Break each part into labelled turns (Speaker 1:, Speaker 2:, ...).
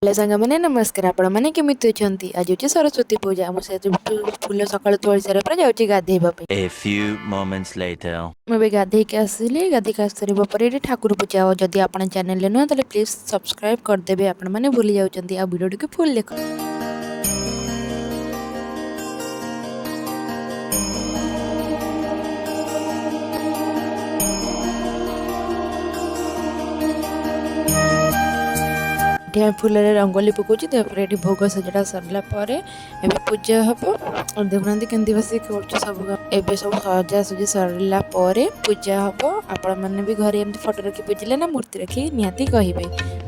Speaker 1: Hello सांग मैंने नमस्कार आपण मैंने केमिति अछंती आज होची सरस्वती पूजा हम से फूल सकाळ तोळी सारा पर जाउची गाधेबा पे
Speaker 2: A few moments later.
Speaker 1: मैं भी गाधे के आसली गाधे के आसरी पर ठाकुर पूजा हो जदि आपण चैनल न तले प्लीज सब्सक्राइब कर देबे आपण माने भूली जाउचंती आ वीडियो के फुल देखो। फूल रंगोली पकाउची ये भोग सजड़ा सरला पूजा हम और देखुना केमती बस सब एवं सब सजा सजी सरला पूजा हम आपण मैंने भी घरे एमती फोटो रखी पूजिले ना मूर्ति रखी निहाती कहे।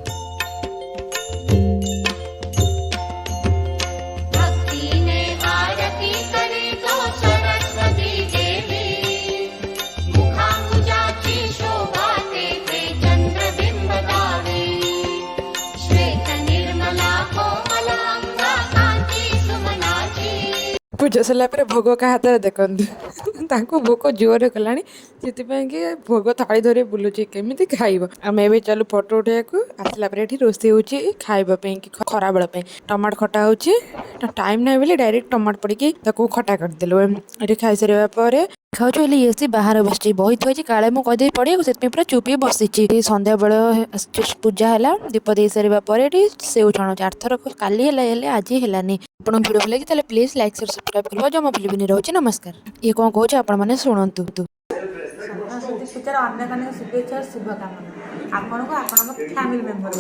Speaker 1: पूजा सरला भोग का हाथ देखु भोक जोर कला कि भोग थाली धरी बुलूची केमी खाइब आम ए चलू फोटो उठा आसला रोषे हो खावाई खरा बेल टमाट खटा हो टाइम ना बोले डायरेक्ट टमाट पड़ी खटा करदेलु ये खाई सारे खाऊ ये सी बाहर बस बही थी काले मुझे पड़े से पूरा चुपी बसी सन्ध्या बेल पूजा है दीप दे सारे सेव छाणु आरथर काली आज है आप भिडियो भल लगे प्लीज लाइक शेयर सब्सक्राइब कर जमा भूलि रोचे नमस्कार ये कौन कहे आपने शुणु
Speaker 3: शुभकामना आपन को फैमिली मेंबर